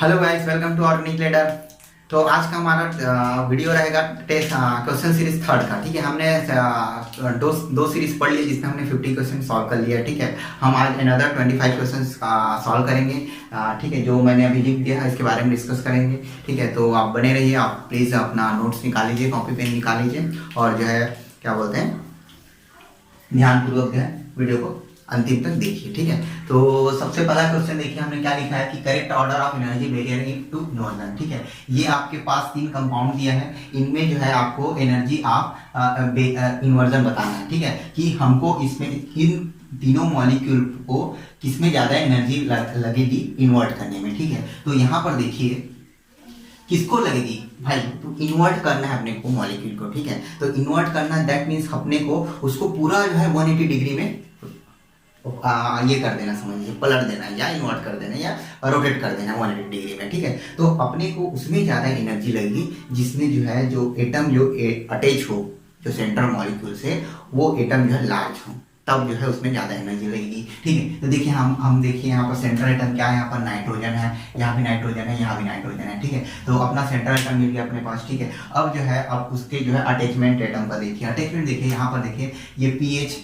Hello guys, welcome to Organic Ladder. तो आज का हमारा वीडियो रहेगा टेस्ट क्वेश्चन सीरीज थर्ड का। ठीक है, हमने दो सीरीज पढ़ ली जिसमें हमने 50 क्वेश्चन सॉल्व कर लिया। ठीक है, हम आज अनदर 25 क्वेश्चन सॉल्व करेंगे। ठीक है, जो मैंने अभी लिख दिया है इसके बारे में डिस्कस करेंगे। ठीक है, तो आप बने रहिए। आप प्लीज़ अपना नोट्स निकाल लीजिए, कॉपी पेन निकाल लीजिए और जो है क्या बोलते हैं, ध्यानपूर्वक जो है वीडियो को अंतिम तक देखिए। ठीक है, तो सबसे पहला क्वेश्चन देखिए, हमने क्या लिखा है कि correct order of energy barrier to inversion. ठीक है, ये आपके पास 3 कंपाउंड दिया है, इनमें जो है आपको एनर्जी ऑफ इन्वर्जन बताना है। ठीक है, कि हमको इसमें इन तीनों मॉलिक्यूल को किसमें ज्यादा एनर्जी लगेगी इन्वर्ट करने में। ठीक है, तो यहाँ पर देखिए किसको लगेगी भाई, तो इन्वर्ट करना है अपने को मॉलिक्यूल को। ठीक है, तो इन्वर्ट करना दैट मीन्स अपने को उसको पूरा जो है 180 डिग्री में ये कर देना, समझिए पलट देना या इन्वर्ट कर देना या रोटेट कर देना 180 डिग्री में। ठीक है, तो अपने को उसमें ज़्यादा एनर्जी लगेगी जिसमें जो है जो एटम जो अटैच हो जो सेंट्रल मॉलिक्यूल से, वो एटम जो है लार्ज हो, तब जो है उसमें ज़्यादा एनर्जी लगेगी। ठीक है, तो देखिए हम देखिए यहाँ पर सेंट्रल एटम क्या है, यहाँ पर नाइट्रोजन है, यहाँ भी नाइट्रोजन है, यहाँ भी नाइट्रोजन है। ठीक है, तो अपना सेंट्रल एटम मिल गया अपने पास। ठीक है, अब जो है अब उसके जो है अटैचमेंट एटम का देखिए, अटैचमेंट देखिए यहाँ पर देखिए ये पीएच।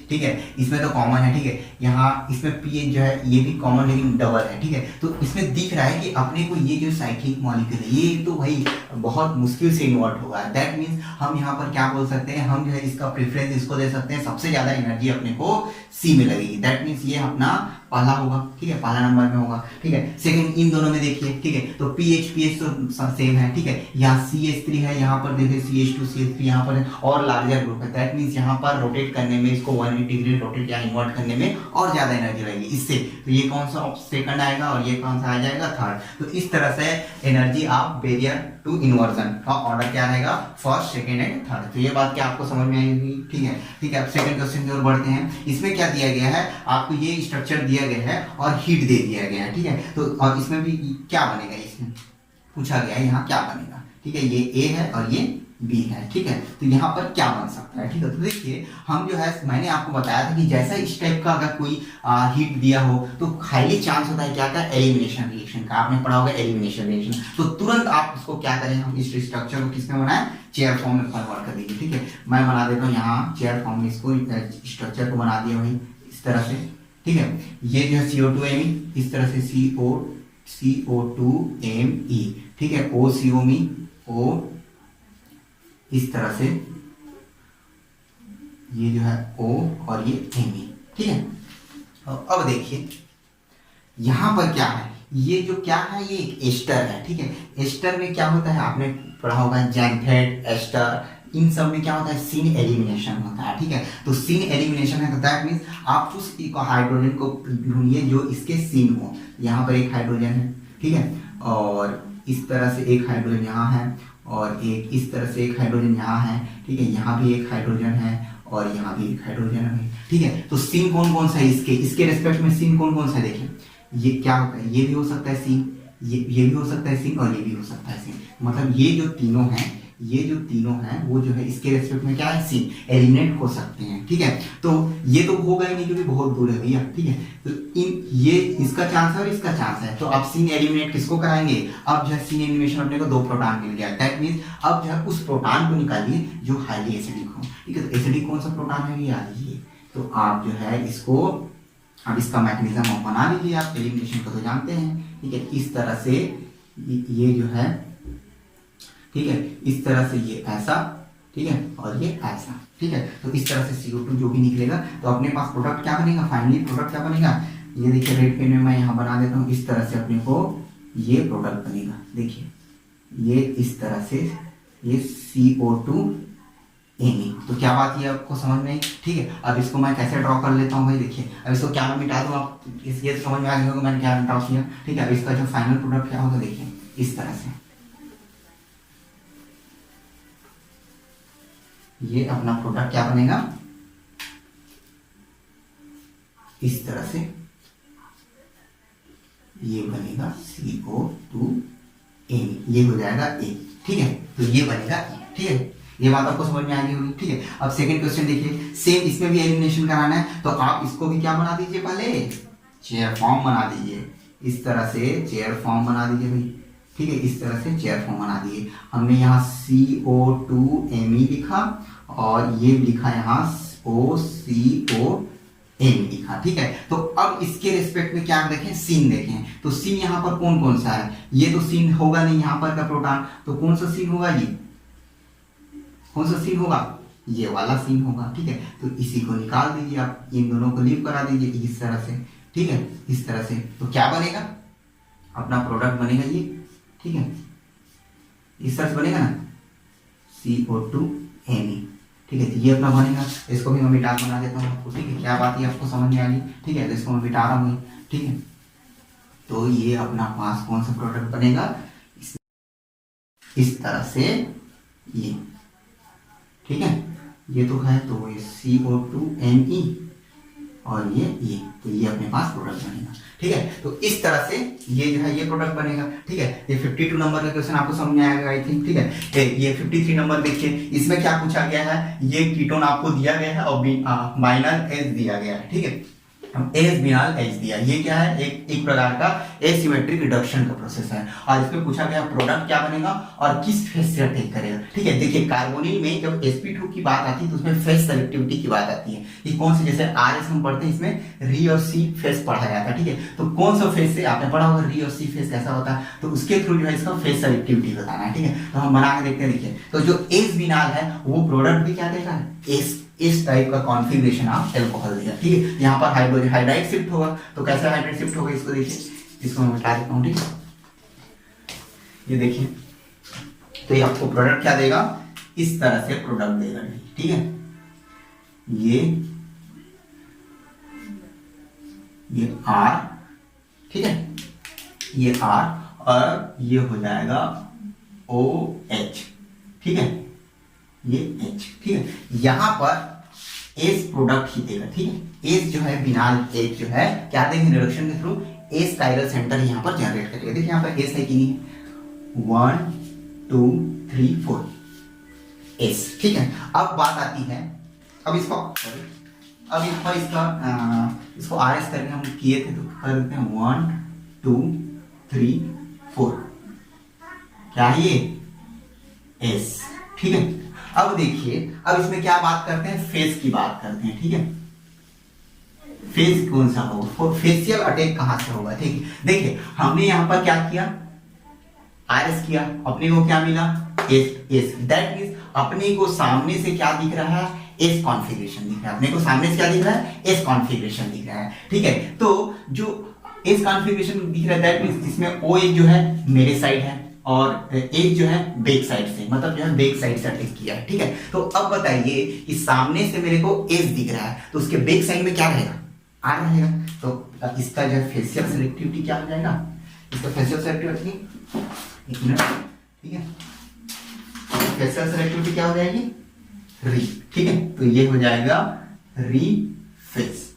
ठीक है, इसमें तो कॉमन है। ठीक है, यहाँ इसमें पीएच जो है ये भी कॉमन लेकिन डबल है। ठीक है, तो इसमें दिख रहा है कि अपने को ये जो साइक्लिक मॉलिक्यूल है ये तो भाई बहुत मुश्किल से इन्वर्ट होगा। दैट मीन्स हम यहाँ पर क्या बोल सकते हैं, हम जो है इसका प्रेफरेंस इसको दे सकते हैं, सबसे ज्यादा एनर्जी अपने को सी में लगेगी। दैट मीन्स ये अपना पहला होगा। ठीक है, पहला नंबर में होगा। ठीक है, सेकंड इन दोनों में देखिए। ठीक है, तो पीएच तो सेम है। ठीक है, यहाँ CH3 है, यहाँ पर देखिए CH2 CH3 यहाँ पर है और लार्जर ग्रुप है। दैट मीन्स यहाँ पर रोटेट करने में इसको 180 डिग्री रोटेट या इन्वर्ट करने में और ज्यादा एनर्जी लगेगी इससे। तो ये कौन सा सेकंड आएगा और ये कौन सा आ जाएगा थर्ड। तो इस तरह से energy of barrier to inversion का ऑर्डर क्या रहेगा, फर्स्ट सेकंड एंड थर्ड। तो ये बात क्या आपको समझ में आएगी। ठीक है, ठीक है, अब सेकंड क्वेश्चन की ओर बढ़ते हैं। इसमें क्या दिया गया है, आपको ये स्ट्रक्चर दिया गया है और हीट दे दिया गया है। ठीक है, तो और इसमें भी क्या बनेगा, इसमें पूछा गया है यहाँ क्या बनेगा। ठीक है, ये ए है और ये बी है। ठीक है, तो यहाँ पर क्या बन सकता है। ठीक है, तो देखिए हम जो है मैंने आपको बताया था कि जैसा इस टाइप का अगर कोई हीट दिया हो तो हाईली चांस होता है क्या का, एलिमिनेशन रिएक्शन का। आपने पढ़ा होगा एलिमिनेशन रिएक्शन। तो तुरंत आप उसको क्या करें, हम इस स्ट्रक्चर को किसमें बनाए, चेयर फॉर्म में कन्वर्ट कर दीजिए। ठीक है, मैं बना देता हूँ यहाँ चेयर फॉर्म में, इसको स्ट्रक्चर को बना दिया वही इस तरह से। ठीक है, ये जो है CO2Me इस तरह से CO2Me। ठीक है, OCOMe O इस तरह से, ये जो है O और ये Me। ठीक है, अब देखिए यहां पर क्या है, ये जो क्या है ये एक एस्टर है। ठीक है, एस्टर में क्या होता है आपने पढ़ा होगा, जैंथेट एस्टर, इन सब में क्या होता है, सीन एलिमिनेशन होता है। ठीक है, तो सीन एलिमिनेशन है तो दैट मींस आप उस हाइड्रोजन को ढूंढिए जो इसके सीन हो। यहाँ पर एक हाइड्रोजन है। ठीक है, और इस तरह से एक हाइड्रोजन यहाँ है और एक इस तरह से एक हाइड्रोजन यहाँ है। ठीक है, यहाँ भी एक हाइड्रोजन है और यहाँ भी एक हाइड्रोजन है। ठीक है, तो सीन कौन कौन सा है, इसके रिस्पेक्ट में सीन कौन कौन सा है, देखिए ये क्या होता है, ये भी हो सकता है सीन, ये भी हो सकता है सीन और ये भी हो सकता है सीन। मतलब ये जो तीनों हैं वो जो है इसके रेस्पेक्ट में क्या है, सीन एलिमिनेट हो सकते हैं। ठीक है, तो ये तो होगा ही नहीं क्योंकि बहुत दूर है भैया। ठीक है, तो ये इसका चांस है और इसका चांस है, तो आप सीन एलिमिनेट किसको कराएंगे, अब जो है सीन एलिमिनेशन अपने को 2 प्रोटॉन मिल गया। दैट मींस अब जो है उस प्रोटॉन को निकालिए जो हाईली एसिडिक हो। ठीक है, तो एसिडिक कौन सा प्रोटॉन है ये आ लीजिए, तो आप जो है इसको अब इसका मैकेनिज्म आप बना लीजिए, आप एलिमिनेशन को तो जानते हैं। ठीक है, इस तरह से ये जो है, ठीक है, इस तरह से ये ऐसा, ठीक है, और ये ऐसा। ठीक है, तो इस तरह से CO2 जो भी निकलेगा तो अपने पास प्रोडक्ट क्या बनेगा, फाइनली प्रोडक्ट क्या बनेगा, ये देखिए रेड पेन में मैं यहाँ बना देता हूँ, इस तरह से अपने को ये प्रोडक्ट बनेगा। देखिए ये इस तरह से ये CO2Me। तो क्या बात ये आपको समझ में आई। ठीक है, अब इसको मैं कैसे ड्रॉ कर लेता हूँ भाई, देखिए अब इसको क्या मैं मिटा दूँ, आप ये समझ में आ गया होगा मैंने क्या ड्रॉ किया। ठीक है, अब इसका जो फाइनल प्रोडक्ट क्या होगा देखिए इस तरह से, ये अपना प्रोडक्ट क्या बनेगा इस तरह से, ये बनेगा CO2Me, ये हो जाएगा A। ठीक है, तो ये बनेगा E। ठीक है, ये बात आपको समझ में आ गई होगी। ठीक है, अब सेकंड क्वेश्चन देखिए, सेम इसमें भी एलिमिनेशन कराना है तो आप इसको भी क्या बना दीजिए, पहले चेयर फॉर्म बना दीजिए। इस तरह से चेयर फॉर्म बना दीजिए भाई, ठीक है, इस तरह से चेयर फॉर्म बना दिए। हमने यहाँ CO2Me लिखा और ये लिखा यहाँ OCOMe लिखा, ठीक है। तो अब इसके रिस्पेक्ट में क्या देखें, सीन देखें, तो सीन यहाँ पर कौन कौन सा है, ये तो सीन होगा नहीं यहाँ पर का प्रोटॉन, तो कौन सा सीन होगा, ये कौन सा सीन होगा, ये वाला सीन होगा, ठीक है। तो इसी को निकाल दीजिए आप, इन दोनों को लीव करा दीजिए इस तरह से, ठीक है, इस तरह से। तो क्या बनेगा, अपना प्रोडक्ट बनेगा ये, ठीक है, इस तरह से बनेगा ना, CO2Me, ठीक है। तो ये अपना बनेगा, इसको भी मैं मिटा बना देता हूँ आपको, ठीक है, क्या बात है आपको समझ में आ गई, ठीक है। तो इसको मैं मिटा रहा हूँ, ठीक है। तो ये अपना पास कौन सा प्रोडक्ट बनेगा, इस तरह से ये, ठीक है, ये तो है, तो ये CO2Me और ये तो ये अपने पास प्रोडक्ट बनेगा, ठीक है। तो इस तरह से ये जो है ये प्रोडक्ट बनेगा, ठीक है। ये 52 नंबर का क्वेश्चन आपको समझ में आएगा आई थिंक, ठीक है। ये 53 नंबर देखिए, इसमें क्या पूछा गया है, ये कीटोन आपको दिया गया है और माइनर H दिया गया है, ठीक है, एस बिनाल एच दिया। ये क्या है, एक प्रकार का एसिमेट्रिक रिडक्शन का प्रोसेस है, और इसमें पूछा गया प्रोडक्ट क्या बनेगा और किस फेज से अटैक करेगा, ठीक है। देखिए कार्बोनिल में जब sp2 की बात आती है तो उसमें फेज सेलेक्टिविटी की बात आती है, ये कौन से, जैसे RS हम पढ़ते हैं इसमें री और सी फेज पढ़ा जाता है, ठीक है। तो कौन सा फेज से आपने पढ़ा होगा, री और सी फेज कैसा होता है, तो उसके थ्रू जो है इसका फेज सेलेक्टिविटी बताना है, ठीक है। तो हम बना के देखते हैं, देखिए, तो जो एस बिनाल है वो प्रोडक्ट भी क्या देगा, इस टाइप का कॉन्फ़िगरेशन आप एल्कोहल देगा, ठीक है। यहाँ पर हाइड्रोजन हाइड्राइड शिफ्ट होगा, तो कैसा हाइड्राइड शिफ्ट होगा, इसको देखिए, इसको मैं मिटा देता हूँ, ठीक है। ये देखिए, तो ये आपको प्रोडक्ट क्या देगा, इस तरह से प्रोडक्ट देगा, ठीक है। ये R, ठीक है, ये R और ये हो जाएगा OH, ठीक है, ये H, ठीक है। यहां पर एस प्रोडक्ट ही देगा, ठीक है। एस जो है बिनाल H जो है क्या देंगे, रिडक्शन के थ्रू एस कायरल सेंटर यहां पर जनरेट करेगा। देखिए यहां पर एस है कि नहीं, 1 2 3 4 एस, ठीक है। अब बात आती है, अब इसको इसको RS करके हम किए थे, तो कर देते हैं 1 2 3 4, क्या है ये, एस, ठीक है। अब देखिए, अब इसमें क्या बात करते हैं, फेज की बात करते हैं, ठीक है। फेज कौन सा होगा, फेशियल अटैक कहां से होगा, ठीक है। देखिए हमने यहां पर क्या किया, RS किया, अपने को क्या मिला, एस, दैट मींस अपने को सामने से क्या दिख रहा है, एस कॉन्फ़िगरेशन दिख रहा है, अपने को सामने से क्या दिख रहा है, एस कॉन्फ़िगरेशन दिख रहा है, ठीक है। तो जो एस कॉन्फ़िगरेशन दिख रहा है दैट मींस इसमें OH जो है मेरे साइड है और एक जो है बैक साइड से, मतलब जो है बैक साइड से अटैक किया है, ठीक है। तो अब बताइए कि सामने से मेरे को एस दिख रहा है, तो उसके बैक साइड में क्या रहेगा, आर रहेगा। तो इसका जो है फेशियल सेलेक्टिविटी क्या हो जाएगा, इसका फेशियल सेलेक्टिविटी, एक मिनट, ठीक है, फेशियल सेलेक्टिविटी क्या हो जाएगी, री, ठीक है। तो ये हो जाएगा री फेस,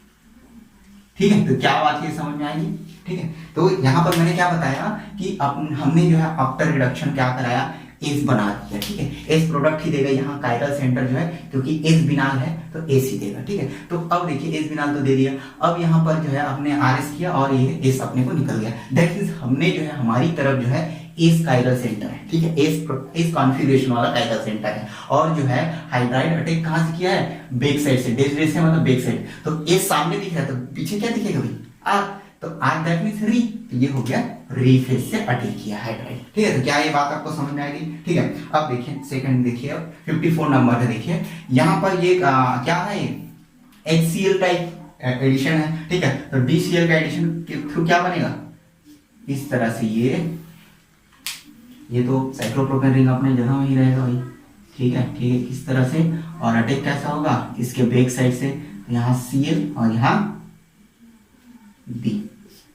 ठीक है। तो क्या बात है समझ में आएगी, ठीक है। तो यहाँ पर मैंने क्या बताया कि हमने जो है आफ्टर रिडक्शन क्या कराया, एस बना दिया, ठीक है। एस प्रोडक्ट ही देगा, यहाँ कायरल सेंटर जो है क्योंकि एस बिनाल है तो एस ही देगा, ठीक है। तो अब देखिए एस बिनाल तो दे दिया, अब यहाँ पर जो है आपने RS किया और ये एस अपने को निकल गया, दैट मींस हमने जो है हमारी तरफ जो है एस कायरल सेंटर है, ठीक है, एस कॉन्फ़िगरेशन वाला कायरल सेंटर है, और जो है हाइड्राइड अटैक कहां से किया है, बैक साइड से, डेस से मतलब बैक साइड। तो एस सामने दिख रहा है तो पीछे क्या दिखेगा भाई, आर, तो आर दैट मींस री, तो ये हो गया री फेज से अटैक किया हाइड्राइड, ठीक है। तो क्या ये बात आपको समझ में आएगी, ठीक है। अब देखिए सेकंड देखिए, अब 54 नंबर है, देखिए यहाँ पर ये क्या है, ये HCl टाइप एडिशन है, ठीक है। तो DCl का एडिशन के थ्रू क्या बनेगा, इस तरह से ये तो साइक्लोप्रोपेन रिंग अपने जगह में ही रहेगा भाई, ठीक है, ठीक है, इस तरह से, और अटैक कैसा होगा, इसके बैक साइड से, यहाँ Cl और यहाँ D,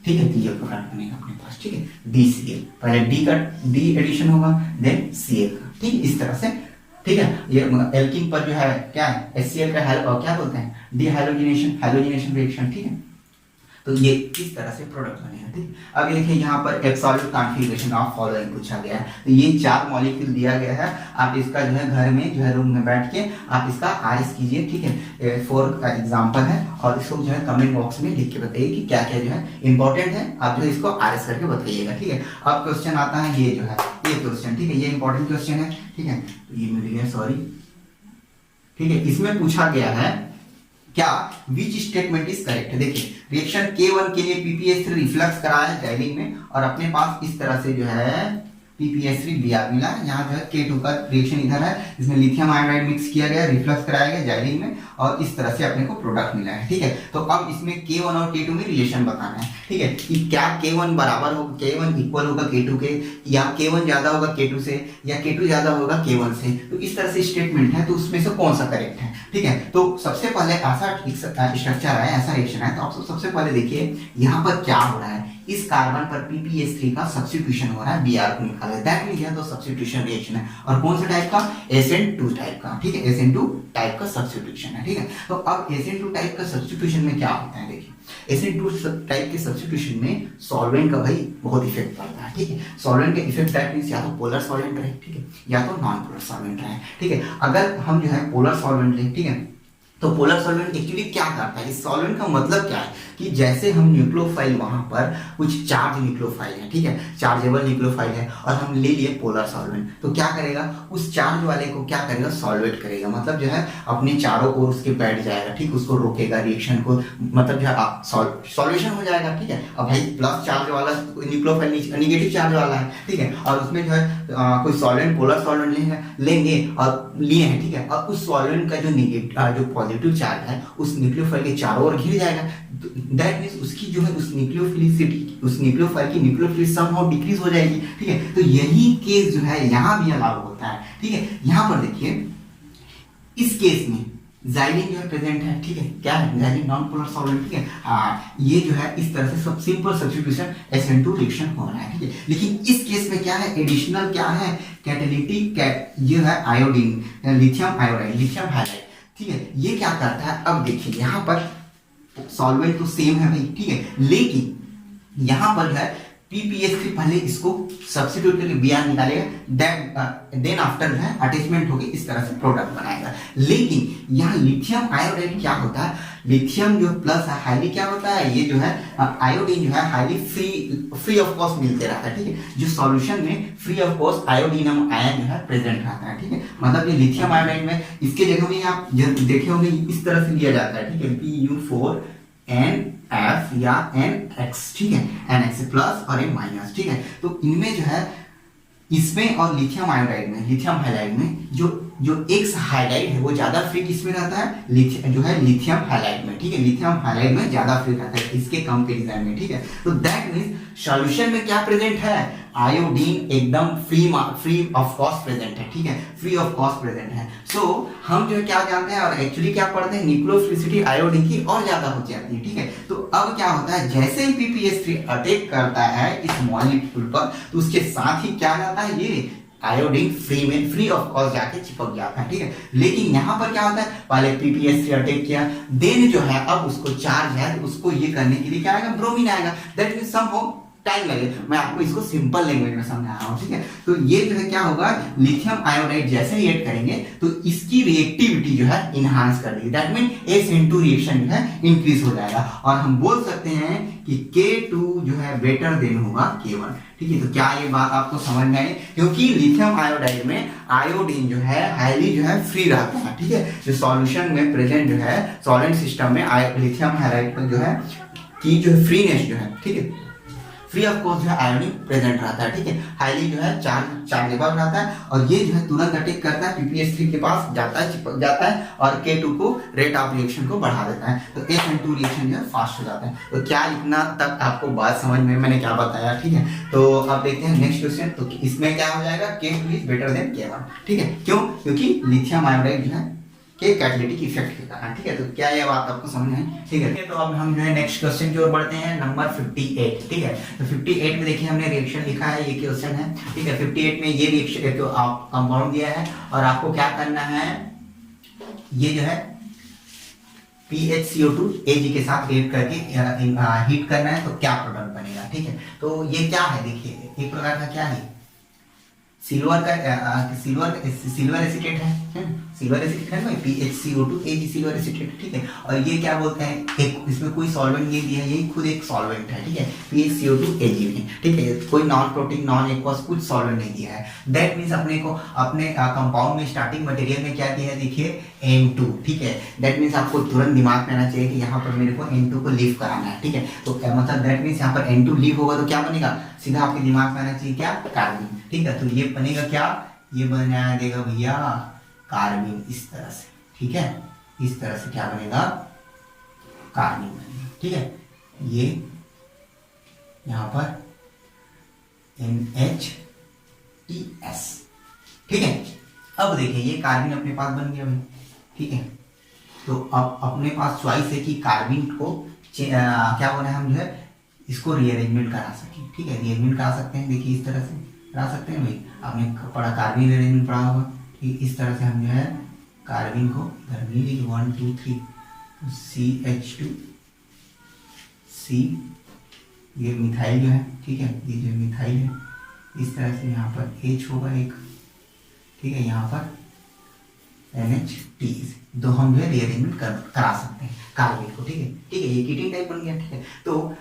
ठीक है। तो ये प्रोडक्ट बनेगा अपने पास, ठीक है, DCl, पहले D एडिशन होगा देन Cl का, ठीक है, इस तरह से, ठीक है। ये एल्किन पर जो है क्या है, HCl का क्या बोलते हैं, डिहाइड्रोजनेशन, हाइड्रोजनेशन रिएक्शन, ठीक है। तो ये इस तरह से प्रोडक्ट बनेगा, ठीक। अब देखिए यहाँ पर एब्सोल्यूट कॉन्फ़िगरेशन ऑफ फॉलोइंग पूछा गया है, तो ये 4 मॉलिक्यूल दिया गया है, आप इसका जो है घर में जो है रूम में बैठ के आप इसका आरएस कीजिए, ठीक है। 4 का एग्जांपल है और इसको जो है कमेंट बॉक्स में लिख के बताइए कि क्या क्या जो है इंपॉर्टेंट है, आप जो है इसको आरएस करके बताइएगा, ठीक है। अब क्वेश्चन आता है ये जो है ये क्वेश्चन, ठीक है, ये इंपॉर्टेंट क्वेश्चन है, ठीक है। तो ये मिल गया, सॉरी, ठीक है। इसमें पूछा गया है क्या विच स्टेटमेंट इज करेक्ट। देखिए रिएक्शन K1 के लिए PPH3 रिफ्लक्स कराया है जाइलिन में और अपने पास इस तरह से जो है PPH3 Br मिला है। यहाँ जो है K2 का रिएक्शन इधर है, इसमें लिथियम आयोडाइड मिक्स किया गया, रिफ्लक्स कराया गया जाइलिन में और इस तरह से अपने को प्रोडक्ट मिला है, ठीक है। तो अब इसमें K1 और K2 में रिलेशन बताना है, ठीक है, कि क्या K1 बराबर होगा, K1 इक्वल होगा K2 के, या K1 ज्यादा होगा K2 से, या K2 ज्यादा होगा K1 से। तो इस तरह से स्टेटमेंट है, तो उसमें से कौन सा करेक्ट है, ठीक है। तो सबसे पहले ऐसा स्ट्रक्चर है, ऐसा रिएक्शन है, तो आप सबसे पहले देखिए यहाँ पर क्या हो रहा है, इस कार्बन पर PPH3 का सब्स्टिट्यूशन हो रहा है, Br को निकाला है, दैट मींस यह तो सब्स्टिट्यूशन रिएक्शन है। और कौन सा टाइप का, SN2 टाइप का, ठीक है, SN2 टाइप का सब्स्टिट्यूशन है, ठीक है। तो अब SN2 टाइप का सब्स्टिट्यूशन में क्या होता है, देखिए SN2 टाइप के सब्स्टिट्यूशन में सॉल्वेंट का भाई बहुत इफेक्ट पड़ता है, ठीक है। सॉल्वेंट का इफेक्ट दैट मींस या तो पोलर सॉल्वेंट रहे, ठीक है, या तो नॉन पोलर सॉल्वेंट रहे, ठीक है। अगर हम जो है पोलर सॉल्वेंट लें, ठीक है, तो पोलर सॉल्वेंट एक्चुअली क्या करता है, इस सॉल्वेंट का मतलब क्या है कि जैसे हम न्यूक्लियोफाइल वहां पर कुछ चार्ज न्यूक्लियोफाइल है, ठीक है, चार्जेबल न्यूक्लियोफाइल है और हम ले लिए पोलर सॉल्वेंट, तो क्या करेगा, उस चार्ज वाले को क्या करेगा, सॉल्वेट करेगा, मतलब जो है अपने चारों ओर उसके बैठ जाएगा, ठीक, उसको रोकेगा रिएक्शन को, मतलब जो है सॉल्यूशन हो जाएगा, ठीक है। अब भाई प्लस चार्ज वाला न्यूक्लियोफाइल निगेटिव चार्ज वाला है, ठीक है, और उसमें जो है कोई सॉल्वेंट पोलर सॉल्वेंट लेंगे और लिए हैं, ठीक है, और उस सॉल्वेंट का जो नेगेटिव जो पॉजिटिव चार्ज है उस न्यूक्लियोफाइल के चारों ओर घिर जाएगा, दैट मींस उसकी जो है उस न्यूक्लियोफिलिसिटी, उस न्यूक्लियोफाइल की न्यूक्लियोफिलिसिटी समहाउ डिक्रीज हो जाएगी, ठीक है। तो यही केस जो है यहाँ भी लागू होता है, ठीक है। यहाँ पर देखिए इस केस में जाइलिन जो है प्रेजेंट है, ठीक है, क्या है, जाइलिन नॉन पोलर सॉल्वेंट, ठीक है, हाँ, ये जो है इस तरह से सब सिंपल सब्स्टिट्यूशन SN2 रिएक्शन हो रहा है, ठीक है। लेकिन इस केस में क्या है, एडिशनल क्या है, कैटालिटिक जो है iodine, lithium iodide, lithium hydride, ठीक है, ये क्या करता है। अब देखिए यहाँ पर सॉल्वेंट तो सेम है भाई, ठीक है, लेकिन यहाँ पर जो है PPH3 पहले इसको सब्स्टिट्यूट करके Br निकालेगा, देन आफ्टर जो है अटैचमेंट होगी इस तरह से प्रोडक्ट बनाएगा। लेकिन यहाँ लिथियम आयोडाइड क्या होता है, लिथियम जो प्लस है हाईली क्या होता है, ये जो है आयोडीन जो है हाईली फ्री ऑफ कॉस्ट मिलते रहता है, ठीक है, जो सॉल्यूशन में फ्री ऑफ कॉस्ट आयोडीनम आयन जो है प्रेजेंट रहता है, ठीक है। मतलब ये लिथियम आयोडाइड में इसके जगह में आप देखे होंगे इस तरह से लिया जाता है, ठीक है, PU4NF या NX, ठीक है, NX प्लस और M माइनस, ठीक है। तो इनमें जो है इसमें और लिथियम आयोडाइड में, लिथियम हाइलाइड में जो एक्स हाइलाइड है वो ज्यादा फ्री किसमें रहता है, जो है लिथियम हाइलाइड में, ठीक है, लिथियम हाइलाइड में ज्यादा फ्री रहता है इसके कंपैरिजन में, ठीक है। तो दैट मींस सॉल्यूशन में क्या प्रेजेंट है, आयोडीन एकदम फ्री ऑफ कॉस्ट प्रेजेंट है, ठीक है, फ्री ऑफ कॉस्ट प्रेजेंट है। सो हम जो है क्या जानते हैं और एक्चुअली क्या पढ़ते हैं, न्यूक्लियोफिलिसिटी आयोडीन की और ज्यादा हो जाती है, ठीक है। तो अब क्या होता है, जैसे ही PPH3 अटैक करता है इस मॉलिक्यूल पर, तो उसके साथ ही क्या जाता है, ये आयोडीन फ्री ऑफ कॉस्ट जाके चिपक जाता है, ठीक है। लेकिन यहाँ पर क्या होता है, पहले PPH3 अटैक किया, देन जो है अब उसको चार्ज है, तो उसको ये करने के लिए क्या आएगा, ब्रोमीन आएगा, दैट मींस समहाउ टाइम लगेगा। मैं आपको इसको सिंपल लैंग्वेज में समझा रहा हूँ, ठीक है। तो ये जो है क्या होगा, लिथियम आयोडाइड जैसे ही ऐड करेंगे तो इसकी रिएक्टिविटी जो है इनहांस कर देगी, दैट मीन SN2 रिएक्शन जो है इंक्रीज हो जाएगा और हम बोल सकते हैं कि K2 जो है बेटर देन होगा K1, ठीक है। तो क्या ये बात आपको समझ में आई, क्योंकि लिथियम आयोडाइड में आयोडीन जो है हाईली जो है फ्री रहता है, ठीक है, जो सॉल्यूशन में प्रेजेंट जो है सॉल्वेंट सिस्टम में लिथियम हाइड्राइड पर जो है की जो है फ्रीनेस जो है, ठीक है, फ्री ऑफ कॉस्ट जो है आयोडीन प्रेजेंट रहता है, ठीक है, हाईली जो है चार्जेबल रहता है और ये जो है तुरंत अटैक करता है, PPH3 के पास जाता है, चिपक जाता है और K2 को रेट ऑफ रिएक्शन को बढ़ा देता है, तो SN2 रिएक्शन जो है फास्ट हो जाता है। तो क्या इतना तक आपको बात समझ में, मैंने क्या बताया, ठीक है। तो अब देखते हैं नेक्स्ट क्वेश्चन, तो इसमें क्या हो जाएगा, K2 is better than K1, ठीक है, क्यों, क्योंकि लिथियम आयोडाइड जो है के कैटालिटिक इफेक्ट के कारण, ठीक है। तो क्या ये बात आपको समझ में आई, ठीक है। तो अब हम जो है नेक्स्ट क्वेश्चन की ओर बढ़ते हैं, नंबर 58, ठीक है। तो 58 में देखिए हमने रिएक्शन लिखा है, ये क्वेश्चन है, ठीक है। 58 में ये रिएक्शन तो आप कंपाउंड दिया है और आपको क्या करना है, ये जो है PHCO2 Ag के साथ रिएक्ट करके हीट करना है तो क्या प्रोडक्ट बनेगा, ठीक है। तो ये क्या है, देखिए एक प्रकार का क्या है, सिल्वर एसिटेट है, सिल्वर एसिटेट है ना, PHCO2 Ag सिल्वर एसिटेट, ठीक है। और ये क्या बोलते हैं, एक इसमें कोई सॉल्वेंट ये दिया है, यही खुद एक सॉल्वेंट है, ठीक है, PHCO2 Ag में, ठीक है। कोई नॉन प्रोटीन नॉन एक्वस कुछ सॉल्वेंट नहीं दिया है। दैट मीन्स अपने को अपने कंपाउंड में स्टार्टिंग मटेरियल में क्या दिया है, देखिए N2, ठीक है। दैट मीन्स आपको तुरंत दिमाग में आना चाहिए कि यहाँ पर मेरे को N2 को लीव कराना है, ठीक है। तो मतलब दैट मीन्स यहाँ पर N2 लीव होगा तो क्या बनेगा, सीधा आपके दिमाग में आना चाहिए क्या, कार्बन, ठीक है। तो ये बनेगा क्या, ये बना देगा भैया कार्बन, इस तरह से, ठीक है। इस तरह से क्या बनेगा, कार्बन बनेगा, ठीक है। ये यहाँ पर NHTS, ठीक है। अब देखिए ये कार्बन अपने पास बन गया भाई, ठीक है। तो अब अपने पास चॉइस है कि कार्बन को क्या बोला है, हम जो है इसको रीअरेंजमेंट करा सकें, ठीक है। रीअरेंजमेंट करा सकते हैं, देखिए इस तरह से करा सकते हैं भाई, आपने पढ़ा कार्बन रीअरेंजमेंट पढ़ा होगा, ठीक। इस तरह से हम जो है कार्बन को इधर मिल लीजिए 1 2 3 CH2 C, ये मिथाइल जो है, ठीक है, ये जो मिथाइल है, इस तरह से यहाँ पर H होगा एक, ठीक है, यहाँ पर NHT, दो हम जो है रीअरेंजमेंट करा सकते हैं कार्बन को, ठीक है, ठीक है। ये कीटिन टाइप बन गया, ठीक है। तो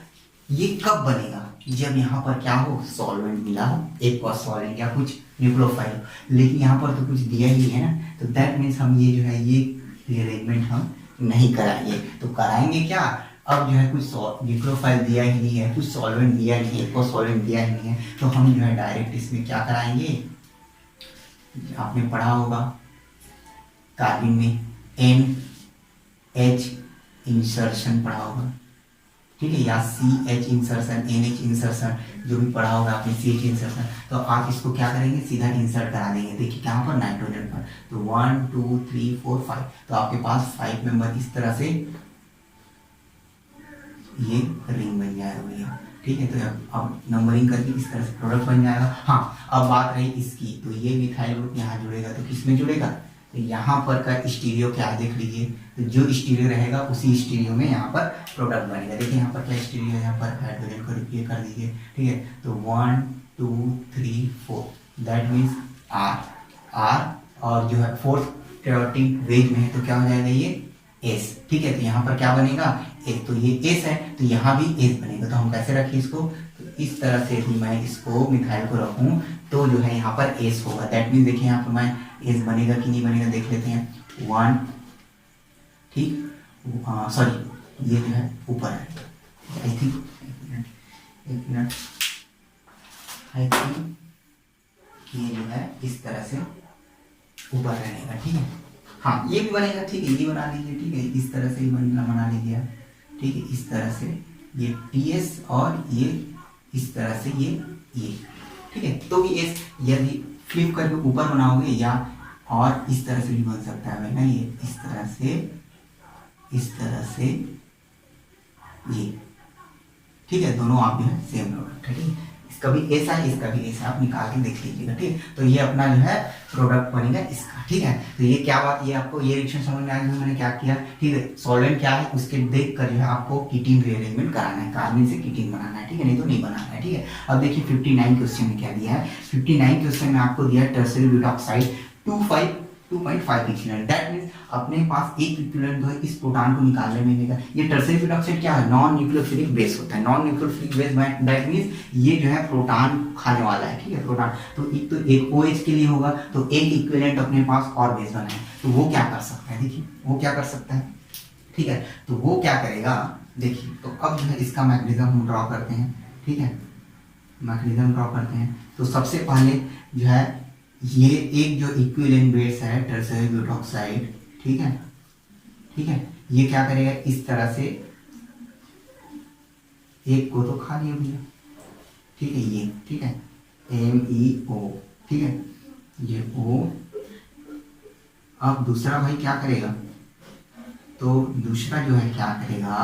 ये कब बनेगा, जब यहाँ पर क्या हो, सॉल्वेंट मिला हो, एक और सॉल्वेंट या कुछ न्यूक्लियोफाइल, लेकिन यहाँ पर तो कुछ दिया ही है ना, तो दैट मीन्स हम ये जो है ये रीअरेंजमेंट हम नहीं कराएंगे। तो कराएंगे क्या, अब जो है कुछ न्यूक्लियोफाइल दिया ही नहीं है, कुछ सॉल्वेंट दिया नहीं है, एक और सॉल्वेंट दिया ही नहीं है, तो हम जो है डायरेक्ट इसमें क्या कराएंगे, आपने पढ़ा होगा कार्बन में NH इंसर्शन पढ़ा होगा, ठीक है, या CH इंसर्शन, NH इंसर्शन, जो भी पढ़ा होगा आपने CH इंसर्शन, तो आप इसको क्या करेंगे, सीधा इंसर्ट करा देंगे, देखिए कहाँ पर, नाइट्रोजन पर। तो 1 2 3 4 5, तो आपके पास 5 मेंबर इस तरह से ये रिंग बन जाएगा भैया, ठीक है। तो अब नंबरिंग करके इस तरह से प्रोडक्ट बन जाएगा। हाँ, अब बात रही इसकी, तो ये मिथाइल ग्रुप यहाँ जुड़ेगा, तो किसमें जुड़ेगा, तो यहाँ पर का स्टीरियो क्या है देख लीजिए, तो जो स्टीरियो रहेगा उसी स्टीरियो में यहाँ पर प्रोडक्ट बनेगा। देखिए यहाँ पर क्या स्टीरियो है, यहाँ पर हाइड्रोजन को रिप्लेस कर दीजिए, ठीक है। तो 1 2 3 4, दैट मीन्स R, और जो है फोर्थ प्रायोरिटी वेज में है तो क्या हो जाएगा ये S, ठीक है। तो यहाँ पर क्या बनेगा S, तो ये S है तो यहाँ भी S बनेगा। तो हम कैसे रखें इसको, तो इस तरह से यदि मैं इसको मिथाइल को रखूँ तो जो है यहाँ पर S होगा, दैट मीन्स देखिए यहाँ पर मैं S बनेगा कि नहीं बनेगा देख लेते हैं। 1, ठीक, सॉरी ये जो है ऊपर है, आई थिंक एक मिनट आई थिंक ये जो है इस तरह से ऊपर रहेगा, ठीक है। हाँ ये भी बनेगा, ठीक है, ये बना लीजिए, ठीक है, इस तरह से बना लीजिए, ठीक है, इस तरह से ये TS और ये इस तरह से ये, ठीक है। तो भी S यदि फ्लिप करके ऊपर बनाओगे या और इस तरह से भी बन सकता है ना, ये इस तरह से ये, ठीक है, दोनों आप जो है सेम प्रोडक्ट है, ठीक है। इसका भी ऐसा है, इसका भी ऐसा, आप निकाल के देख लीजिएगा, ठीक। तो ये अपना जो है प्रोडक्ट बनेगा इसका, ठीक है। तो ये क्या बात, ये आपको ये रिएक्शन समझ में आ गया मैंने क्या किया, ठीक है। सॉल्वेंट क्या है उसके देख कर जो है आपको कीटीन रीअरेंजमेंट कराना है, कार्बन से कीटीन बनाना है, ठीक है, नहीं तो नहीं बनाना है, ठीक है। अब देखिए 59 क्वेश्चन में क्या दिया है, 59 क्वेश्चन में आपको दिया है tertiary butoxide 2.5 equivalent, that means अपने पास एक इक्विवेलेंट जो है इस प्रोटॉन को निकालने में मिलेगा। ये टर्शियरी ब्यूटॉक्साइड क्या है, नॉन न्यूक्लियोफिलिक बेस होता है, non nucleophilic base that means ये जो है प्रोटॉन खाने वाला है, ठीक है, प्रोटॉन। तो एक OH के लिए होगा तो एक इक्विवेलेंट अपने पास और बेस बना है, तो वो क्या कर सकता है, देखिए वो क्या कर सकता है, ठीक है। तो वो क्या करेगा, देखिए, तो अब जो है इसका मैकेनिज्म हम ड्रॉ करते हैं, ठीक है, मैकेनिज्म ड्रॉ करते हैं। तो सबसे पहले जो है ये एक जो इक्विवेलेंट बेस है टर्शियरी ब्यूटॉक्साइड, ठीक है, ठीक है, ये क्या करेगा इस तरह से एक को तो खा लिया भैया, ठीक है, ये, ठीक है, MEO, ठीक है, ये O। अब दूसरा भाई क्या करेगा, तो दूसरा जो है क्या करेगा,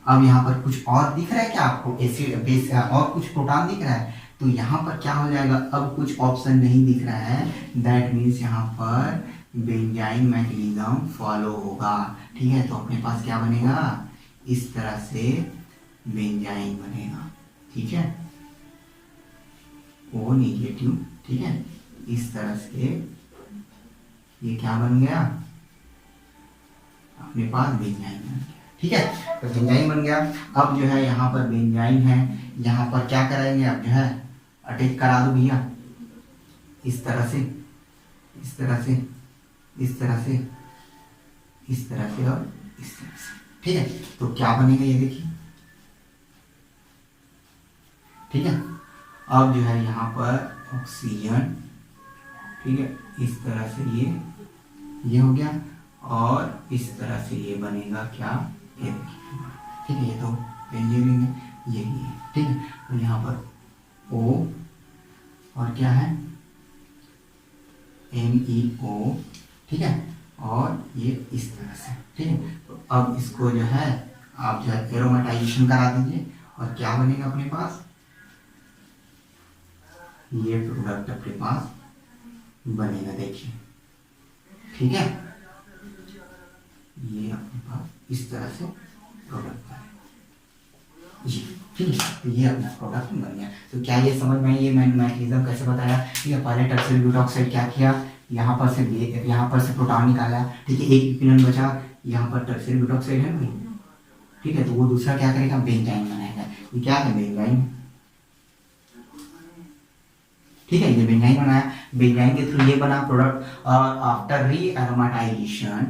अब यहाँ पर कुछ और दिख रहा है क्या आपको, एसिड बेस और कुछ प्रोटॉन दिख रहा है, तो यहाँ पर क्या हो जाएगा, अब कुछ ऑप्शन नहीं दिख रहा है, दैट मीन्स यहाँ पर बेंजाइन मैकेनिज्म फॉलो होगा, ठीक है। तो अपने पास क्या बनेगा, इस तरह से बेंजाइन बनेगा, ठीक है, O नेगेटिव, ठीक है। इस तरह से ये क्या बन गया, अपने पास बेंजाइन बन गया, ठीक है। तो बेंजाइन बन गया। अब जो है यहाँ पर बेंजाइन है, यहाँ पर क्या कराएंगे, अब जो है अटैच करा दो भैया, इस तरह से, इस तरह से, इस तरह से, इस तरह से और इस तरह से, ठीक है। तो क्या बनेगा ये देखिए, ठीक है। अब जो है यहाँ पर ऑक्सीजन, ठीक है, इस तरह से ये हो गया, और इस तरह से ये बनेगा क्या, ये देखिए, ठीक है। ये तो बेंजीन है, ये है, ठीक है। तो यहाँ पर O और क्या है, NeO, ठीक है, और ये इस तरह से, ठीक है। तो अब इसको जो है आप जो है एरोमेटाइजेशन करा दीजिए, और क्या बनेगा अपने पास, ये प्रोडक्ट अपने पास बनेगा, देखिए, ठीक है। ये अपने पास इस तरह से प्रोडक्ट है जी, ठीक है। तो ये अपना प्रोडक्ट बन गया। तो क्या ये समझ में, ये मैंने मैकेनिज्म कैसे बताया, ठीक है। पहले टर्सरी ब्यूटॉक्साइड क्या किया, यहाँ पर से प्रोटॉन निकाला, ठीक है, एक इक्विनॉन बचा, यहाँ पर टर्सरी ब्यूटॉक्साइड है भाई, ठीक है। तो वो दूसरा क्या करेगा, बेंजाइन बनाएगा। ये क्या है, बेंजाइन, ठीक है। ये बेंजाइन बनाया, बेंजाइन के थ्रू ये बना प्रोडक्ट, और आफ्टर रीएरोमेटाइजेशन,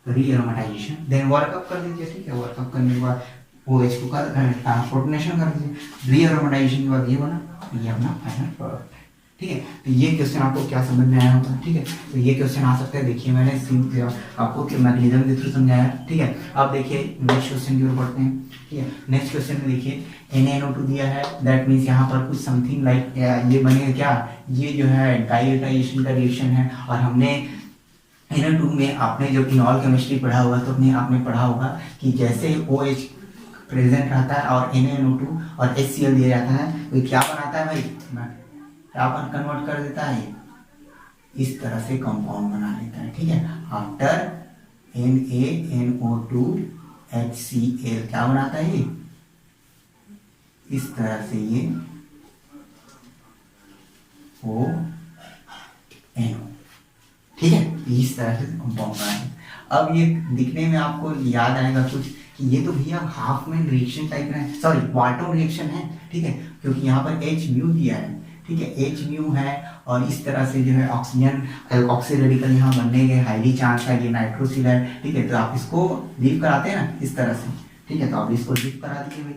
रीएरोमेटाइजेशन देन वर्कअप कर दीजिए, ठीक है। वर्कअप करने के बाद OH को ट्रांसपोर्टेशन कर दीजिए, रीएरोमेटाइजेशन के बाद ये बना, ये अपना फाइनल प्रोडक्ट है, ठीक है। तो ये क्वेश्चन आपको क्या समझ में आया होगा, ठीक है। तो ये क्वेश्चन आ सकता है, देखिए मैंने आपको मैकेनिज्म के थ्रू समझाया, ठीक है। अब देखिए नेक्स्ट क्वेश्चन की ओर बढ़ते हैं, ठीक है। नेक्स्ट क्वेश्चन में देखिए NaNO2 दिया है, दैट मीन्स यहाँ पर कुछ समथिंग लाइक ये बनेगा क्या, ये जो है डाइयोटाइजेशन का रिएक्शन है। और हमने NaNO2 में आपने जब इनॉल केमिस्ट्री पढ़ा हुआ तो आपने पढ़ा होगा कि जैसे OH प्रेजेंट रहता है और NaNO2 और HCl दिया जाता है, तो क्या बनाता है भाई, क्या कन्वर्ट कर देता है, इस तरह से कंपाउंड बना लेता है, ठीक है। आफ्टर NaNO2 HCl क्या बनाता है ये, इस तरह से ये ONO, ठीक है। इस तरह से कंपाउंड बना है। अब ये दिखने में आपको याद आएगा कुछ कि ये तो भैया हाफमैन रिएक्शन टाइप है, सॉरी वाल्टन रिएक्शन है, ठीक है, क्योंकि यहाँ पर H म्यू दिया है, ठीक है, H म्यू है, और इस तरह से जो है ऑक्सीजन ऑक्सी रेडिकल यहाँ बनने के हाईली चांस है, ये नाइट्रोसिल है, ठीक है। तो आप इसको लीव कराते हैं ना इस तरह से, ठीक है। तो आप इसको लीव करा दीजिए भाई,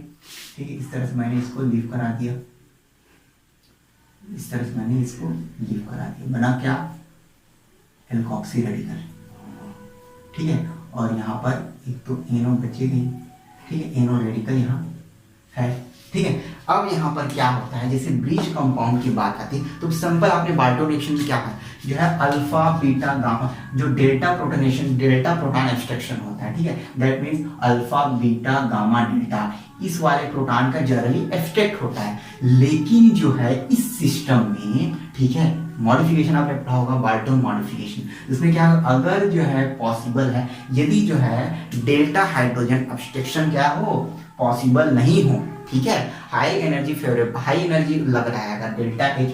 ठीक है। इस तरह से मैंने इसको लीव करा दिया, इस तरह से मैंने इसको लीव करा दिया, बना क्या, एल्कोक्सी रेडिकल, ठीक है। और यहाँ पर एक तो एनो बचे गई, ठीक है, एनो रेडिकल यहाँ है, ठीक है। अब यहाँ पर क्या होता है, जैसे ब्रिज कंपाउंड की बात आती है तो सिंपल आपने बाल्टो रिएक्शन में क्या है, जो है अल्फा बीटा गामा, जो delta protonation, delta proton abstraction होता है, ठीक है। That means alpha beta gamma delta, इस वाले प्रोटॉन का जनरली एब्स्ट्रैक्ट होता है। लेकिन जो है इस सिस्टम में, ठीक है, मॉडिफिकेशन आपने पढ़ा होगा, बाल्टोन मॉडिफिकेशन, इसमें क्या अगर जो है पॉसिबल है, यदि जो है डेल्टा हाइड्रोजन एब्स्ट्रक्शन क्या हो, पॉसिबल नहीं हो, ठीक है, high energy favourable, high energy लग रहा है अगर डेल्टा H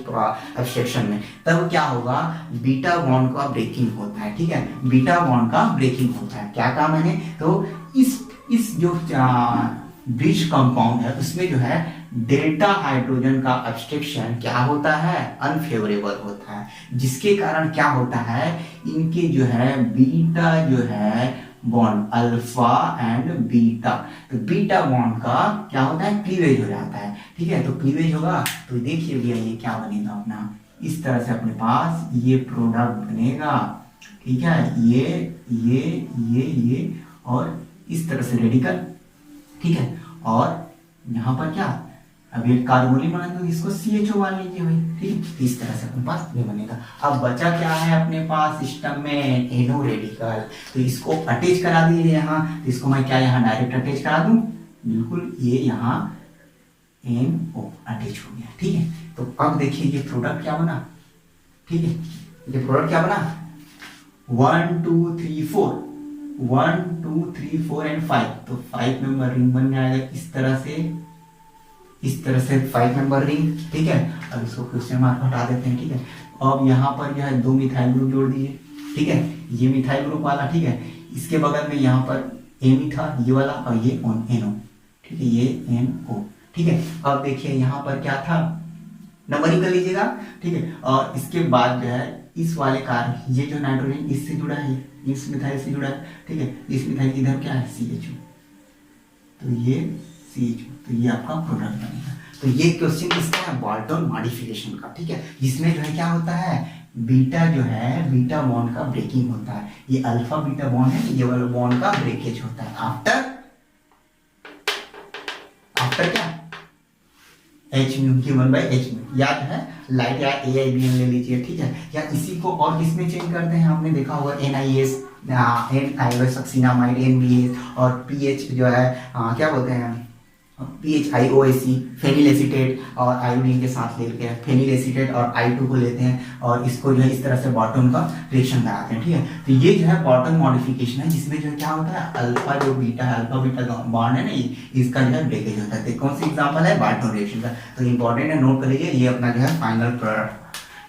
एब्स्ट्रक्शन में, तब क्या होगा, बीटा बॉन्ड का ब्रेकिंग होता है, ठीक है, बीटा बॉन्ड का ब्रेकिंग होता है। क्या कहा मैंने, तो इस जो ब्रिज कंपाउंड है उसमें जो है डेल्टा हाइड्रोजन का एब्स्ट्रक्शन क्या होता है, अनफेवरेबल होता है, जिसके कारण क्या होता है, इनके जो है बीटा जो है बॉन्ड अल्फा एंड बीटा, तो बीटा बॉन्ड का क्या होता है, क्लीवेज हो जाता है, ठीक है। तो क्लीवेज होगा तो देखिए भैया ये क्या बनेगा अपना, इस तरह से अपने पास ये प्रोडक्ट बनेगा, ठीक है, ये और इस तरह से रेडिकल, ठीक है। और यहाँ पर क्या, अब ये कार्बोनिल बना तो इसको CHO मान लीजिए भाई, ठीक है। इस तरह से अपने पास ये बनेगा। अब बचा क्या है अपने पास सिस्टम में, एनो रेडिकल, तो इसको अटैच करा दीजिए यहाँ, तो इसको मैं क्या यहाँ डायरेक्ट अटैच करा दूं, बिल्कुल ये यहाँ NO अटैच हो गया, ठीक है। तो अब देखिए ये प्रोडक्ट क्या बना, ठीक है, ये प्रोडक्ट क्या बना 1 2 3 4, 1 2 3 4 एंड 5, तो 5 मेंबर रिंग बन जाएगा इस तरह से, इस तरह से 5 मेंबर रिंग। ठीक है, अब इसको क्वेश्चन मार्क हटा देते हैं। ठीक है, अब यहाँ पर जो है 2 मिथाइल ग्रुप जोड़ दीजिए। ठीक है, ये मिथाइल ग्रुप वाला, ठीक है, इसके बगल में यहाँ पर एमी था ये वाला, और ये NO, ठीक है, ये NO। ठीक है, अब देखिए यहाँ पर क्या था, नंबरिंग कर लीजिएगा। ठीक है, और इसके बाद जो है इस वाले कार्बन, ये जो नाइट्रोजन इससे जुड़ा है, इस मिथाइल से जुड़ा है। ठीक है, इस मिथाइल की इधर क्या है CHO, तो ये CHO, तो ये आपका प्रोडक्ट बनेगा। तो ये क्वेश्चन किसका है, बोल्टन मॉडिफिकेशन का। ठीक है, जिसमें जो है क्या होता है, बीटा जो है बीटा बॉन्ड का ब्रेकिंग होता है, ये अल्फा बीटा बॉन्ड है, ये वाला बॉन्ड का ब्रेकेज होता है आफ्टर क्या H म्यू Q1/H म्यू, या जो है लाइट या AIBM ले लीजिए। ठीक है, या इसी को और किसमें चेंज करते हैं, आपने देखा होगा NIS, सक्सिनामाइड, NBS, और पीएच जो है क्या बोलते हैं PHIOAC, फेनिल एसीटेट और आयोडीन के साथ लेते हैं, फेनिल एसीटेट और I2 को लेते हैं और इसको जो है इस तरह से बॉटम का रिएक्शन कराते हैं। ठीक है, तो ये जो है बॉटम मॉडिफिकेशन है, जिसमें जो है क्या होता है, अल्फा जो बीटा है, अल्फा बीटा बॉन्ड है ना, इसका जो है ब्रेकेज होता है। तो कौन सी एग्जांपल है, बॉटम रिएक्शन का। तो इंपॉर्टेंट है, नोट कर लीजिए, ये अपना जो है फाइनल प्रोडक्ट।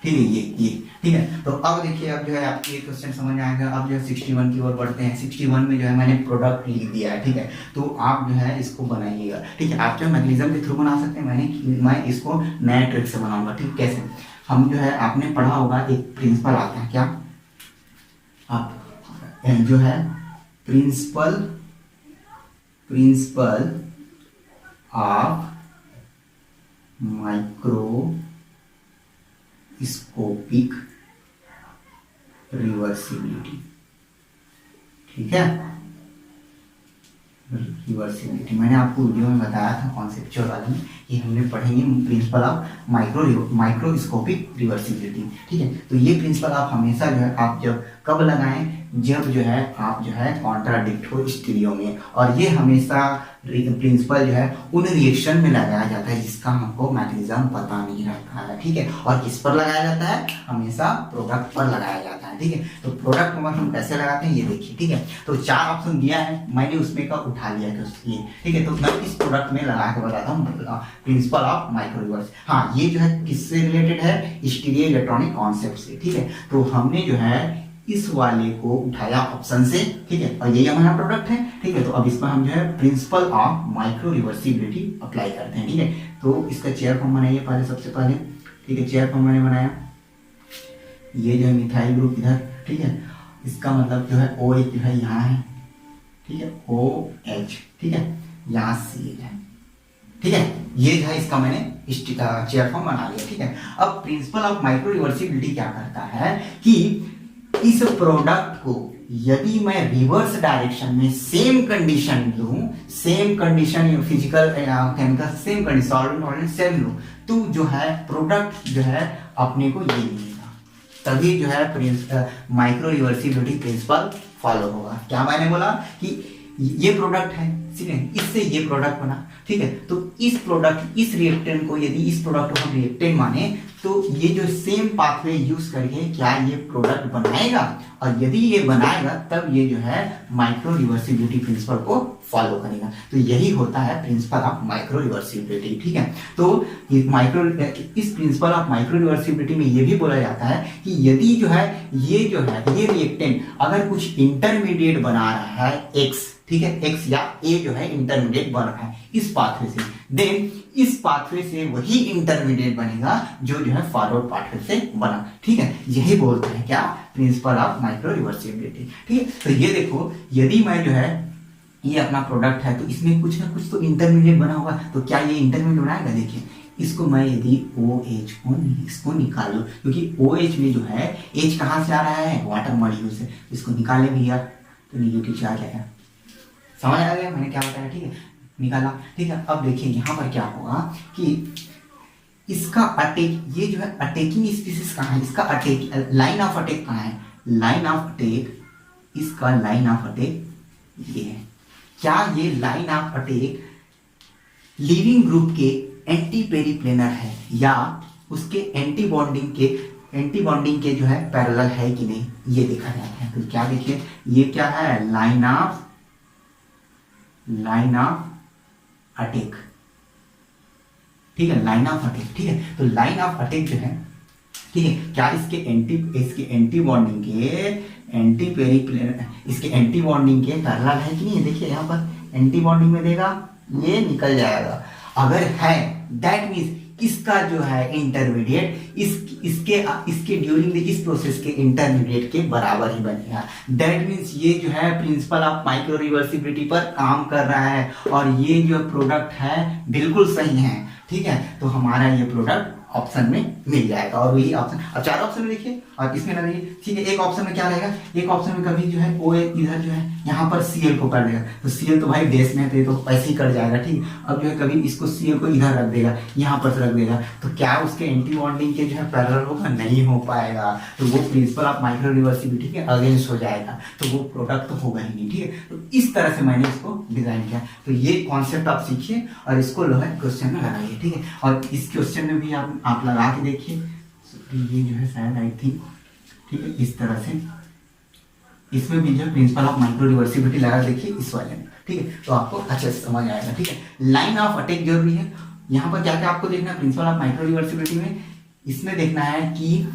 ठीक है, ये ठीक है। तो अब देखिए, अब जो है आपके क्वेश्चन समझ आएगा। अब जो है 61 की ओर बढ़ते हैं। 61 में जो है मैंने प्रोडक्ट लिख दिया है। ठीक है, तो आप जो है इसको बनाइएगा। ठीक है, आप जो मैकेनिज्म के थ्रू बना सकते हैं, मैं इसको नया ट्रिक से बनाऊंगा। ठीक, कैसे, हम जो है आपने पढ़ा होगा एक प्रिंसिपल आता है, क्या आप जो है प्रिंसिपल ऑफ माइक्रोस्कोपिक रिवर्सिबिलिटी। ठीक है, रिवर्सिबिलिटी मैंने आपको वीडियो में बताया था कॉन्सेप्चुअल वाले में, कि हमने पढ़ेंगे प्रिंसिपल ऑफ माइक्रोस्कोपिक रिवर्सिबिलिटी। ठीक है, तो ये प्रिंसिपल आप हमेशा जो है आप जब कब लगाएं, जब जो है आप जो है कॉन्ट्राडिक्ट हो स्टीरियो में, और ये हमेशा प्रिंसिपल जो है उन रिएक्शन में लगाया जाता है जिसका हमको मैकेनिज्म पता नहीं रहता है। ठीक है, और किस पर लगाया जाता है, हमेशा प्रोडक्ट पर लगाया जाता है। ठीक है, तो प्रोडक्ट में हम कैसे लगाते हैं ये देखिए। ठीक है, तो 4 ऑप्शन दिया है, मैंने उसमें का उठा लिया है ये। ठीक है, तो मैं इस प्रोडक्ट में लगा के बताता हूँ प्रिंसिपल ऑफ माइक्रो रिवर्स। हाँ, ये जो है किससे रिलेटेड है, स्टीरियो इलेक्ट्रॉनिक कॉन्सेप्ट से। ठीक है, तो हमने जो है इस वाले को उठाया ऑप्शन से। ठीक है, और यही हमारा प्रोडक्ट है। ठीक है, तो अब इसमें हम जो है principle of micro reversibility apply करते हैं। ठीक है, तो इसका चेयर फॉर्म बनाइए पहले, सबसे पहले। ठीक है, चेयर फॉर्म मैंने बनाया, ये जो है मिथाइल ग्रुप इधर। ठीक है, इसका मतलब जो है OH जो है यहाँ है। ठीक है, OH। ठीक है, यहाँ C है। ठीक है, ये जो है इसका मैंने चेयर फॉर्म बना लिया। ठीक है, अब प्रिंसिपल ऑफ माइक्रो रिवर्सिबिलिटी क्या करता है कि इस प्रोडक्ट को यदि मैं रिवर्स डायरेक्शन में सेम कंडीशन लूं, same condition physical chemical same condition, solvent same लूं, तो जो है प्रोडक्ट जो है अपने को ये मिलेगा, तभी जो है माइक्रो रिवर्सिबिलिटी प्रिंसिपल फॉलो होगा। क्या मैंने बोला कि ये प्रोडक्ट है, ठीक है, इससे ये प्रोडक्ट बना। ठीक है, तो इस प्रोडक्ट, इस रिएक्टेंट को, यदि इस प्रोडक्ट को हम रिएक्टेंट माने, तो ये जो सेम पाथवे यूज करके क्या ये प्रोडक्ट बनाएगा, और यदि ये बनाएगा तब ये जो है माइक्रो रिवर्सिबिलिटी प्रिंसिपल को फॉलो करेगा। तो यही होता है प्रिंसिपल ऑफ माइक्रो रिवर्सिबिलिटी। ठीक है, तो इस प्रिंसिपल ऑफ माइक्रो रिवर्सिबिलिटी में ये भी बोला जाता है कि यदि जो है ये रिएक्टेंट अगर कुछ इंटरमीडिएट बना रहा है X, ठीक है, X या A जो है इंटरमीडिएट बन रहा है इस पाथवे से, देन इस पाथवे से वही इंटरमीडिएट बनेगा जो है फॉरवर्ड पाथवे से बना। ठीक है, यही बोलते हैं क्या, प्रिंसिपल ऑफ माइक्रो रिवर्सिबिलिटी। ठीक है, तो ये देखो, यदि मैं जो है ये अपना प्रोडक्ट है तो इसमें कुछ ना कुछ तो इंटरमीडिएट बना होगा, तो क्या ये इंटरमीडिएट बनाएगा। देखिए, इसको मैं यदि OH को इसको निकाल लूं, क्योंकि OH में जो है H कहाँ से आ रहा है, वाटर मॉलिक्यूल से, इसको निकाले भैया तो निगेटिव चार्ज आएगा। समझ आ गया मैंने क्या बताया। ठीक है, निकाला। ठीक है, अब देखिए यहाँ पर क्या होगा कि इसका अटैक, ये जो है अटैकिंग स्पीसीज कहाँ है, इसका अटैक लाइन ऑफ अटैक कहाँ है, लाइन ऑफ अटैक, इसका लाइन ऑफ अटैक ये है। क्या ये line of attack leaving group के एंटी पेरिप्लेनर है या उसके एंटी बॉन्डिंग के एंटी बॉन्डिंग के जो है पैरेलल है कि नहीं ये देखा जाता है। तो क्या देखिए, ये क्या है, लाइन ऑफ अटैक, ठीक है, लाइन ऑफ अटैक, ठीक है। तो लाइन ऑफ अटैक जो है, ठीक है, क्या इसके एंटी बॉन्डिंग के पैरेलल है कि नहीं। देखिए यहाँ पर एंटी बॉन्डिंग में देगा, ये निकल जाएगा। अगर है दैट मीन्स इसका जो है इंटरमीडिएट इसके ड्यूरिंग इस प्रोसेस के इंटरमीडिएट के बराबर ही बनेगा। दैट मीन्स ये जो है प्रिंसिपल ऑफ माइक्रो रिवर्सिबिलिटी पर काम कर रहा है और ये जो प्रोडक्ट है बिल्कुल सही है, ठीक है। तो हमारा ये प्रोडक्ट ऑप्शन में मिल जाएगा। और वही ऑप्शन, अब 4 ऑप्शन में देखिए और इसमें ना देखिए, ठीक है। एक ऑप्शन में क्या रहेगा, एक ऑप्शन में कभी जो है ओ इधर जो है यहाँ पर Cl को कर देगा, तो Cl तो भाई बेस में है तो ऐसे ही कट जाएगा, ठीक। अब जो है कभी इसको Cl को इधर रख देगा, यहाँ पर रख देगा, तो क्या उसके एंटी बॉन्डिंग के जो है पैरेलल होगा, नहीं हो पाएगा। तो वो प्रिंसिपल ऑफ माइक्रो रिवर्सिबिलिटी के अगेंस्ट हो जाएगा, तो वो प्रोडक्ट तो होगा ही नहीं, ठीक है। तो इस तरह से मैंने इसको डिजाइन किया। तो ये कॉन्सेप्ट आप सीखिए और इसको जो है क्वेश्चन में लगाइए, ठीक है। और इस क्वेश्चन में भी आप लगा के देखिए, ये जो है शायद आई थिंक, ठीक है, इस तरह से इसमें भी जो प्रिंसिपल ऑफ माइक्रो रिवर्सिबिलिटी लगा देखिए इस वाले में, ठीक है। तो आपको अच्छे से समझ आएगा, ठीक है। लाइन ऑफ अटैक जरूरी है। यहाँ पर क्या क्या आपको देखना है प्रिंसिपल ऑफ माइक्रो रिवर्सिबिलिटी में, इसमें देखना है कि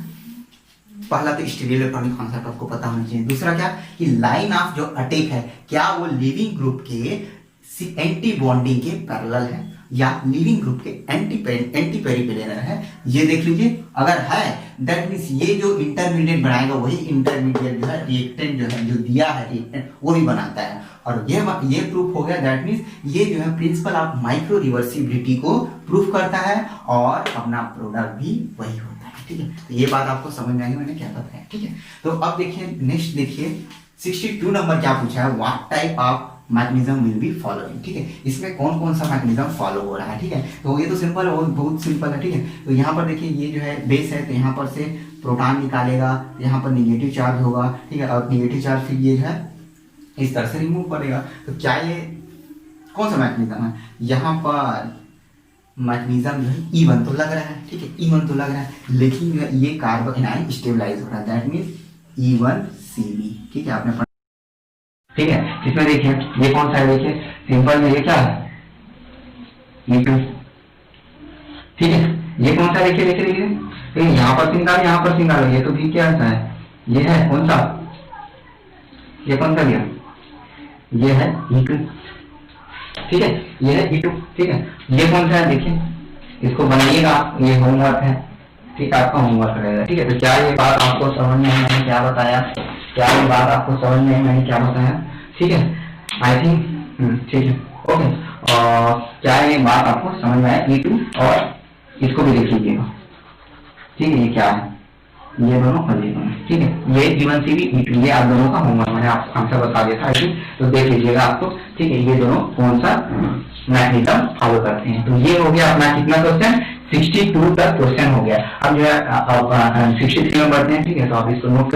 पहला तो स्टीरियो इलेक्ट्रॉनिक कॉन्सेप्ट आपको पता होना चाहिए। दूसरा क्या कि लाइन ऑफ जो अटैक है क्या वो लिविंग ग्रुप के एंटी बॉन्डिंग के पैरेलल है या लिविंग ग्रुप के एंटी पेरिपेरेनल है, ये देख लीजिए। अगर है दैट मीन्स ये जो इंटरमीडिएट बनाएगा वही इंटरमीडिएट जो है रिएक्टेंट जो है जो दिया है रिएक्टेंट वही बनाता है। और ये प्रूफ हो गया, दैट मीन्स ये जो है प्रिंसिपल ऑफ माइक्रो रिवर्सिबिलिटी को प्रूफ करता है और अपना प्रोडक्ट भी वही होता है, ठीक है। तो ये बात आपको समझ में आई, मैंने क्या बताया, ठीक है। तो अब देखिए नेक्स्ट देखिए 62 नंबर क्या पूछा है, what type of mechanism will be following, ठीक है। इसमें कौन कौन सा मैकेनिज्म फॉलो हो रहा है, ठीक है। तो ये तो सिंपल है, बहुत सिंपल है, ठीक है। तो यहाँ पर देखिए ये जो है बेस है, तो यहाँ पर से प्रोटॉन निकालेगा, यहाँ पर निगेटिव चार्ज होगा, ठीक है। और निगेटिव चार्ज फिर ये जो है इस तरह से रिमूव करेगा। तो क्या ये कौन सा मैकेनिज्म है, यहाँ पर मैकेनिज्म जो है E1 तो लग रहा है, ठीक है, E1 तो लग रहा है, लेकिन ये कार्बन एनायन स्टेबलाइज हो रहा है, दैट मीन्स E1Cb, ठीक है। आपने ठीक है। इसमें देखिए ये कौन सा है, देखिए सिंपल में ये क्या है E2, ठीक है। ये कौन सा देखिए तो यहाँ पर सिंगल यहाँ पर सिंगल, ये तो भी क्या है, ये है कौन सा, ये कौन सा गया, ये है E2, ठीक है, ये है E2, ठीक है। ये कौन सा है देखिए, इसको बनाइएगा, ये होमवर्क है, ठीक है, आपका होमवर्क रहेगा, ठीक है। तो क्या ये बात आपको समझ में मैंने क्या बताया, क्या ये बात आपको समझ में मैंने क्या बताया, ठीक है, आई थिंक ठीक है, ओके। और क्या ये बात आपको समझ में आया E2, और इसको भी देख लीजिएगा, ठीक है। ये क्या है, ये दोनों और ये दोनों, ठीक है। ये E1Cb E2 ये आप दोनों का होमवर्क मैंने आपको आंसर बता दिया था, ठीक। तो देख लीजिएगा आपको, ठीक है, ये दोनों कौन सा मैकेनिज्म फॉलो करते हैं। तो ये हो गया अपना कितना क्वेश्चन, 62 तक क्वेश्चन हो गया। अब जो है 63 में बढ़ते हैं, ठीक है। तो आप इसको नोट